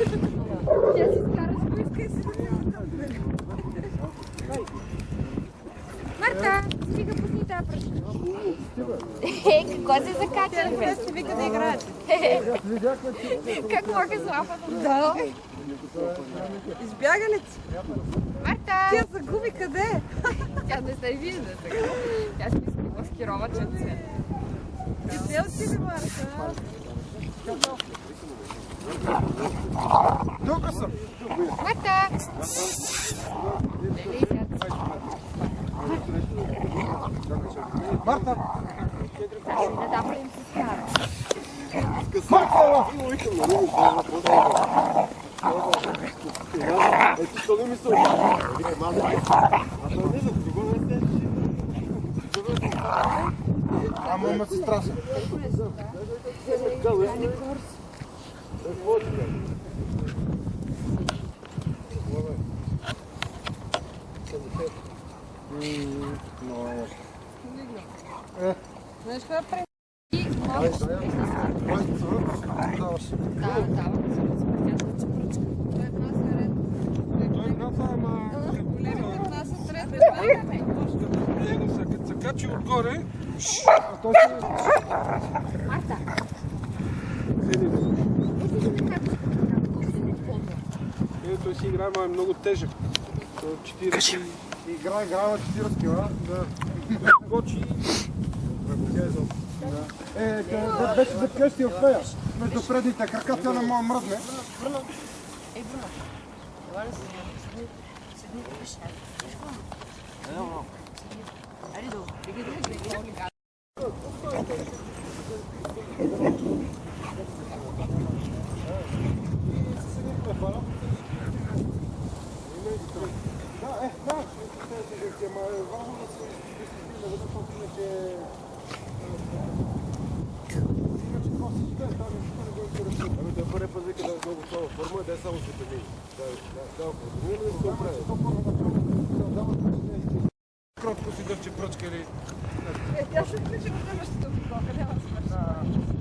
Тя си скара с поиска и си Марта, стига пусни тази пръчка. Какво се закача? Тя си вика да играете. Как мога с лапата? Да. Избяга ли ти? Марта! Тя загуби къде? Тя не се вижда сега. Тя си иска маскировачен цвет. Къде отиде, Марта? Тук съм! Марта! Марта! Да дам им се скара. Марта! Ето що не ми се Ама има се страса. Знаеш какво прави? И можеш да даваш. Да, давам. Той внася ред. Големи внасят ред. Него се като се качи отгоре, Марта! Той си играе, но е много тежък. играе на 40 кила. Да. Кочи. Беше за къщи в нея. Между предните крака, тя не мога мръдне. Ей, Бруно. Това ли си? Седни да пише. Айде долу. Ами да първи път вика да е много слаба форма, да е само се помини. Кротко си дърче пръчка или... Тя ще включи в дъмъщето в къде ма смърши.